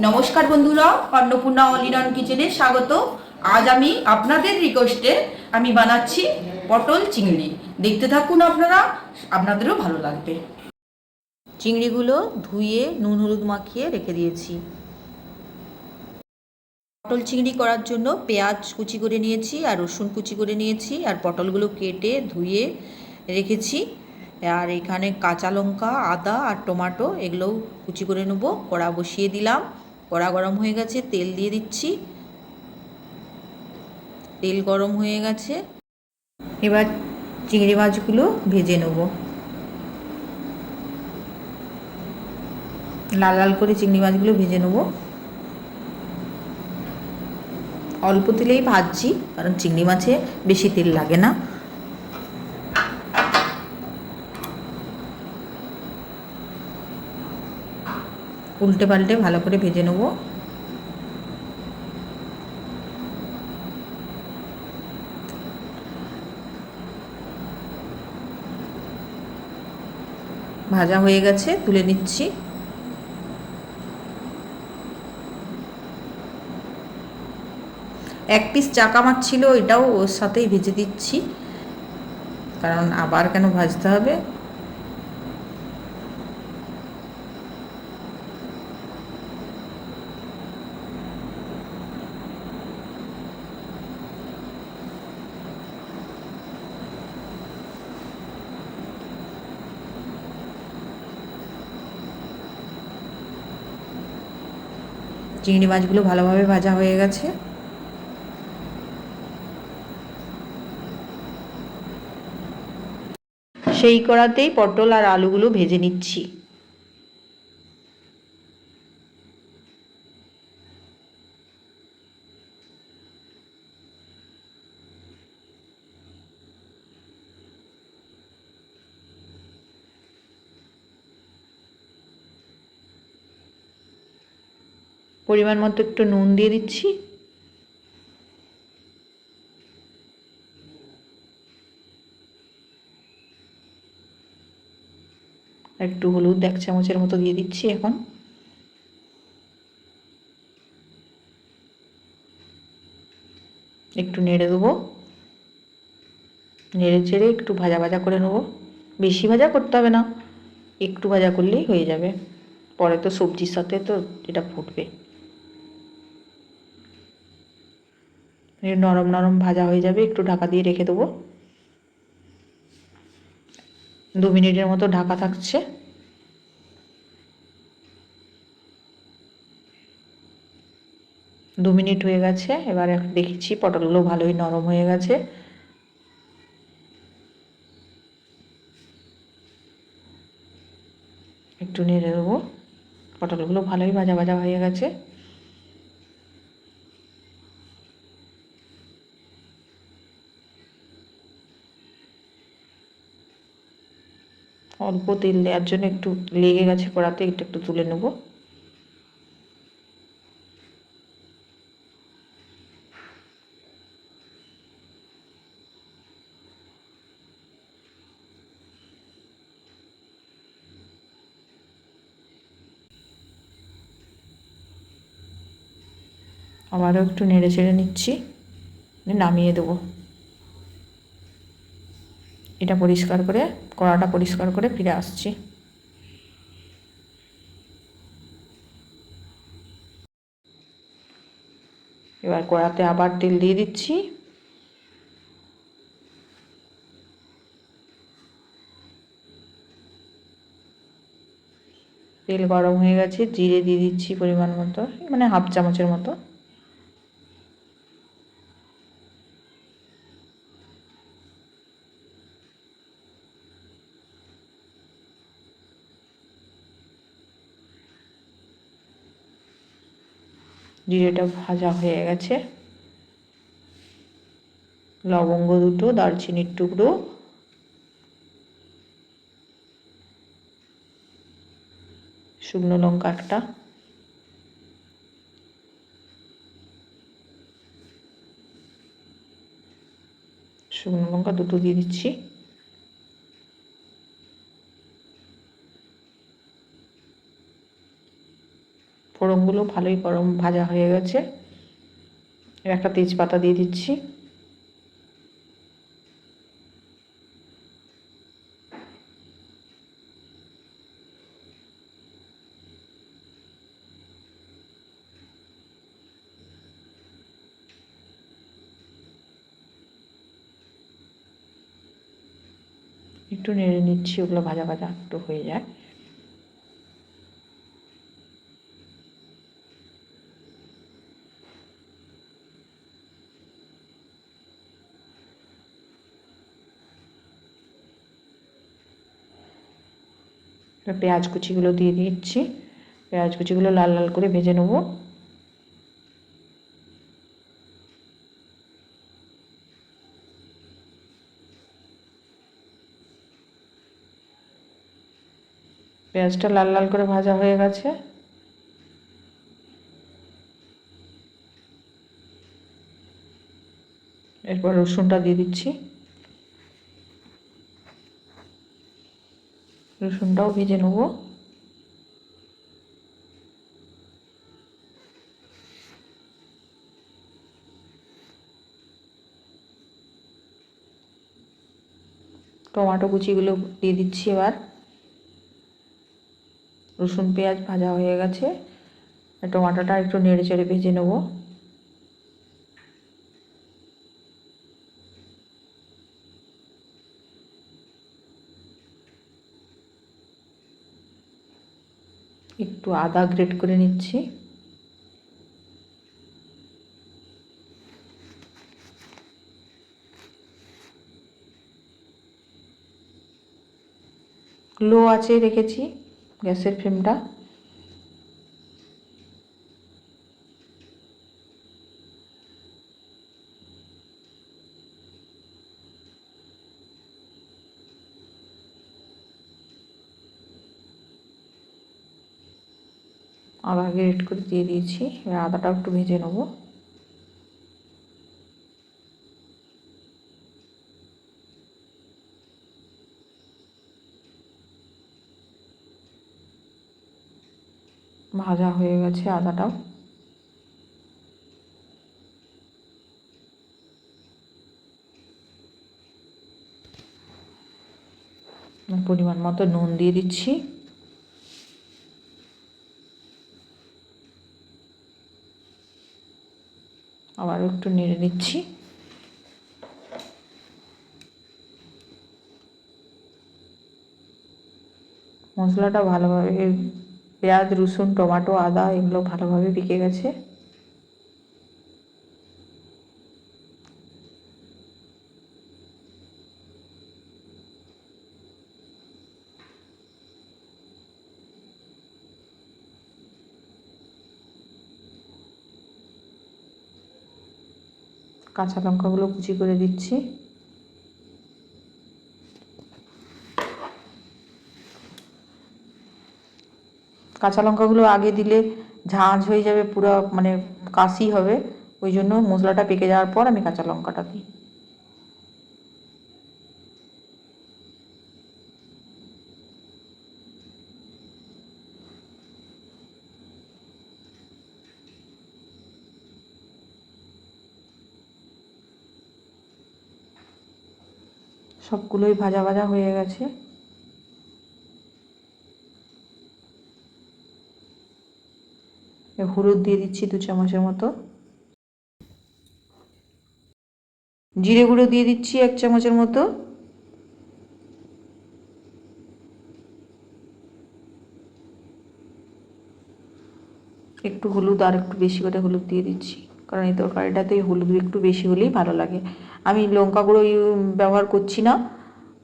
নমস্কার বন্ধুরা, Annapurna all in one কিচেনে স্বাগত। আজ আমি আপনাদের রিকোয়েস্টে আমি বানাচ্ছি পটল চিংড়ি। দেখতে থাকুন আপনারা, আপনাদেরও ভালো লাগবে। চিংড়িগুলো ধুয়ে নুন হলুদ মাখিয়ে রেখে দিয়েছি। পটল চিংড়ি করার জন্য পেঁয়াজ কুচি করে নিয়েছি আর রসুন কুচি করে নিয়েছি আর পটলগুলো কেটে ধুয়ে রেখেছি। আর এখানে কাঁচা লঙ্কা, আদা আর টমেটো এগুলোও কুচি করে নেব। কড়া বসিয়ে দিলাম, কড়া গরম হয়ে গেছে, তেল দিয়ে দিচ্ছি। তেল গরম হয়ে গেছে, এবার চিংড়ি মাছগুলো ভেজে নেব। লাল লাল করে চিংড়ি মাছগুলো ভেজে নেব। অল্প তেলেই ভাজছি, কারণ চিংড়ি মাছে বেশি তেল লাগে না। উল্টে পাল্টে ভালো করে ভেজে নেব। ভাজা হয়ে গেছে, তুলে নিচ্ছি। এক পিস চাকা মাছ ছিল, এটাও ওর সাথেই ভেজে দিচ্ছি, কারণ আবার কেন ভাজতে হবে। চিংড়ি মাছগুলো ভালোভাবে ভাজা হয়ে গেছে। সেই কড়াতেই পটল আর আলুগুলো ভেজে নিচ্ছি। পরিমাণ মতো একটু নুন দিয়ে দিচ্ছি। একটু হলুদ 1 চামচের মতো দিয়ে দিচ্ছি। এখন একটু নেড়ে দেবো। নেড়ে চেড়ে একটু ভাজা ভাজা করে নেবো। বেশি ভাজা করতে হবে না, একটু ভাজা করলেই হয়ে যাবে। পরে তো সবজির সাথে তো এটা ফুটবে। নরম নরম ভাজা হয়ে যাবে, একটু ঢাকা দিয়ে রেখে দেবো। 2 মিনিটের মতো ঢাকা থাকছে। দু মিনিট হয়ে গেছে, এবার দেখছি পটলগুলো ভালোই নরম হয়ে গেছে। একটু নেড়ে দেবো। পটলগুলো ভালোই ভাজা ভাজা হয়ে গেছে। অল্প তেল দেওয়ার জন্য একটু লেগে গেছে কড়াতে, একটু একটু তুলে নেব। আবারও একটু নেড়ে চেড়ে নিচ্ছি, নামিয়ে দেবো। এটা পরিষ্কার করে, কড়াটা পরিষ্কার করে ফিরে আসছি। এবার কড়াতে আবার তেল দিয়ে দিচ্ছি। তেল গরম হয়ে গেছে, জিরে দিয়ে দিচ্ছি পরিমাণ মতো, মানে 1/2 চামচের মতো। জিরেটা ভাজা হয়ে গেছে। লবঙ্গ 2টো, দারচিনির টুকরো, শুকনো লঙ্কা 1টা, শুকনো লঙ্কা 2টো দিয়ে দিচ্ছি। ফোড়নগুলো পটলগুলো ভালোই গরম ভাজা হয়ে গেছে। একটা তেজপাতা দিয়ে দিচ্ছি। একটু নেড়ে নিচ্ছি, ওগুলো ভাজা ভাজা একটু হয়ে যায়। পেঁয়াজ কুচিগুলো দিয়ে দিচ্ছি। পেঁয়াজ কুচিগুলো লাল লাল করে ভেজে নেব। পেঁয়াজটা লাল লাল করে ভাজা হয়ে গেছে। এরপর রসুনটা দিয়ে দিচ্ছি। রসুনটাও ভেজে নেব। টমেটো কুচিগুলো দিয়ে দিচ্ছি এবার। রসুন পেঁয়াজ ভাজা হয়ে গেছে, টমেটোটা একটু নেড়ে চেড়ে ভেজে নেব। একটু আদা গ্রেট করে নিচ্ছি। লো আঁচে রেখেছি গ্যাসের ফ্লেমটা। আদা গ্রেট করে দিয়ে দিয়েছি। এবার আদাটাও একটু ভেজে নেব। ভাজা হয়ে গেছে আদাটাও। পরিমাণ মতো নুন দিয়ে দিচ্ছি। আবার একটু নেড়ে নিচ্ছি। মশলাটা ভালোভাবে, পেঁয়াজ রসুন টমেটো আদা এগুলো ভালোভাবে পেকে গেছে। কাঁচা লঙ্কাগুলো কুচি করে দিচ্ছি। কাঁচা লঙ্কাগুলো আগে দিলে ঝাঁঝ হয়ে যাবে, পুরো মানে কাশি হবে, ওই জন্য মশলাটা পেকে যাওয়ার পর আমি কাঁচা লঙ্কাটা দিই। সবগুলোই ভাজা ভাজা হয়ে গেছে। হলুদ দিয়ে দিচ্ছি 2 চামচের মতো। জিরে গুঁড়ো দিয়ে দিচ্ছি 1 চামচের মতো। একটু হলুদ, আর একটু বেশি করে হলুদ দিয়ে দিচ্ছি, কারণ এই তরকারিটাতে হলুদ একটু বেশি হলেই ভালো লাগে। আমি লঙ্কা গুঁড়ো ব্যবহার করছি না,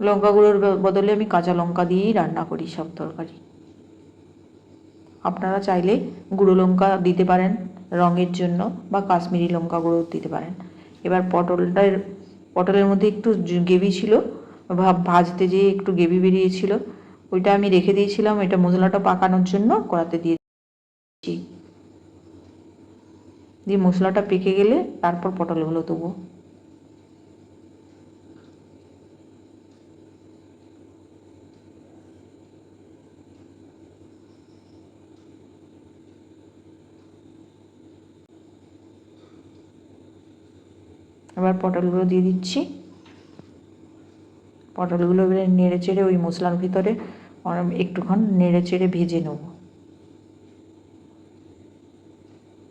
লঙ্কা গুঁড়োর বদলে আমি কাঁচা লঙ্কা দিয়েই রান্না করি সব তরকারি। আপনারা চাইলে গুঁড়ো লঙ্কা দিতে পারেন রঙের জন্য, বা কাশ্মীরি লঙ্কা গুঁড়ো দিতে পারেন। এবার পটলের মধ্যে একটু গ্রেভি ছিল, ভাজতে যেয়ে একটু গ্রেভি বেরিয়েছিল, ওইটা আমি রেখে দিয়েছিলাম, এটা মশলাটা পাকানোর জন্য কড়াতে দিয়েছি। দিয়ে মশলাটা পেকে গেলে তারপর পটলগুলো দেবো। এবার পটলগুলো দিয়ে দিচ্ছি। পটলগুলো এবারে নেড়ে চেড়ে ওই মশলার ভিতরে একটুক্ষণ নেড়ে চেড়ে ভেজে নেব।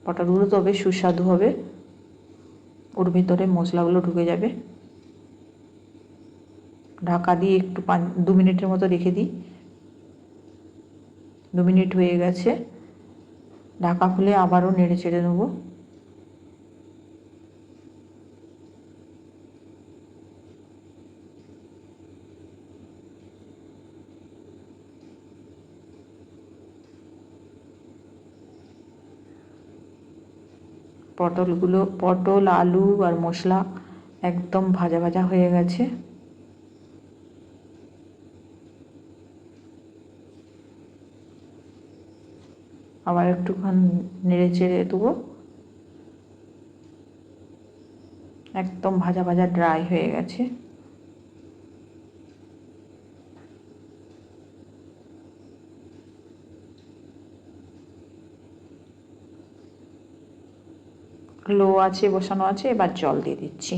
পটলগুলো তবে সুস্বাদু হবে, ওর ভিতরে মশলাগুলো ঢুকে যাবে। ঢাকা দিয়ে একটু 2 মিনিটের মতো রেখে দিই। 2 মিনিট হয়ে গেছে, ঢাকা খুলে আবারও নেড়ে চেড়ে নেব। পটল আলু আর মশলা একদম ভাজা ভাজা হয়ে গেছে। আবার একটুক্ষণ নেড়ে চেড়ে দেবো। একদম ভাজা ভাজা ড্রাই হয়ে গেছে। লো আছে বসানো আছে, এবার জল দিয়ে দিচ্ছি।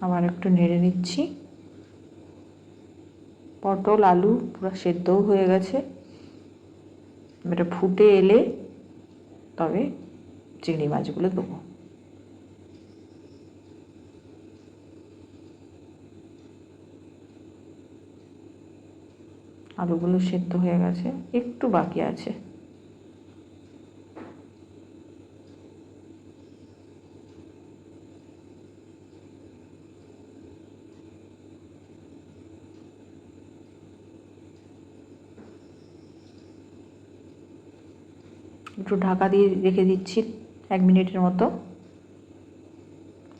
আবার একটু নেড়ে নিচ্ছি। পটল আলু পুরো সেদ্ধও হয়ে গেছে। এটা ফুটে এলে তবে চিংড়ি মাছগুলো দেবো। আলুগুলো সেদ্ধ হয়ে গেছে, একটু বাকি আছে। একটু ঢাকা দিয়ে রেখে দিচ্ছি 1 মিনিটের মতো।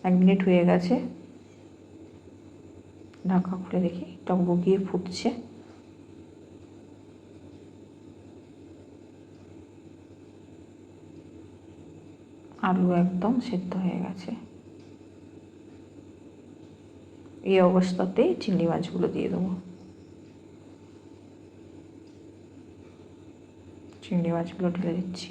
1 মিনিট হয়ে গেছে, ঢাকা খুলে দেখি টকবগিয়ে ফুটছে। আলু একদম সেদ্ধ হয়ে গেছে। এই অবস্থাতেই চিংড়ি মাছগুলো দিয়ে দেবো। চিংড়ি মাছগুলো ঢেলে দিচ্ছি।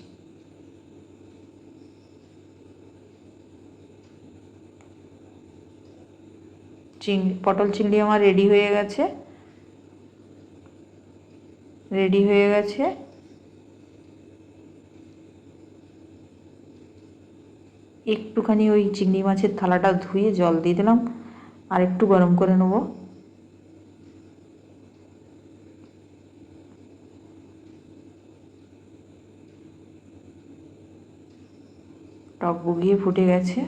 পটল চিংড়ি আমার রেডি হয়ে গেছে। একটুখানি ওই চিংড়ি মাছের থালাটা ধুয়ে জল দিয়ে দিলাম, আর একটু গরম করে নেব। টক বগিয়ে ফুটে গেছে।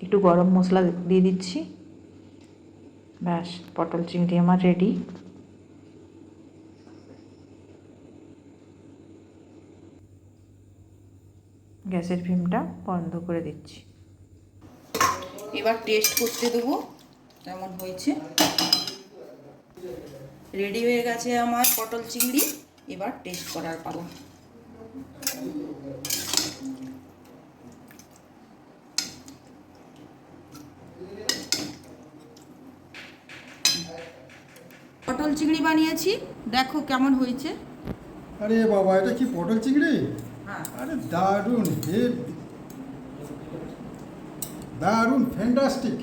একটু গরম মশলা দিয়ে দিচ্ছি। ব্যাস, পটল চিংড়ি আমার রেডি। গ্যাসের ফ্লেমটা বন্ধ করে দিচ্ছি। এবার টেস্ট করতে দেবো কেমন হয়েছে। রেডি হয়ে গেছে আমার পটল চিংড়ি, এবার টেস্ট করার পালা। পটল চিংড়ি বানিয়েছি, দেখো কেমন হয়েছে। আরে বাবা, এটা কি পটল চিংড়ি? হ্যাঁ, আরে দারুণ, দারুণ, ফ্যান্টাস্টিক।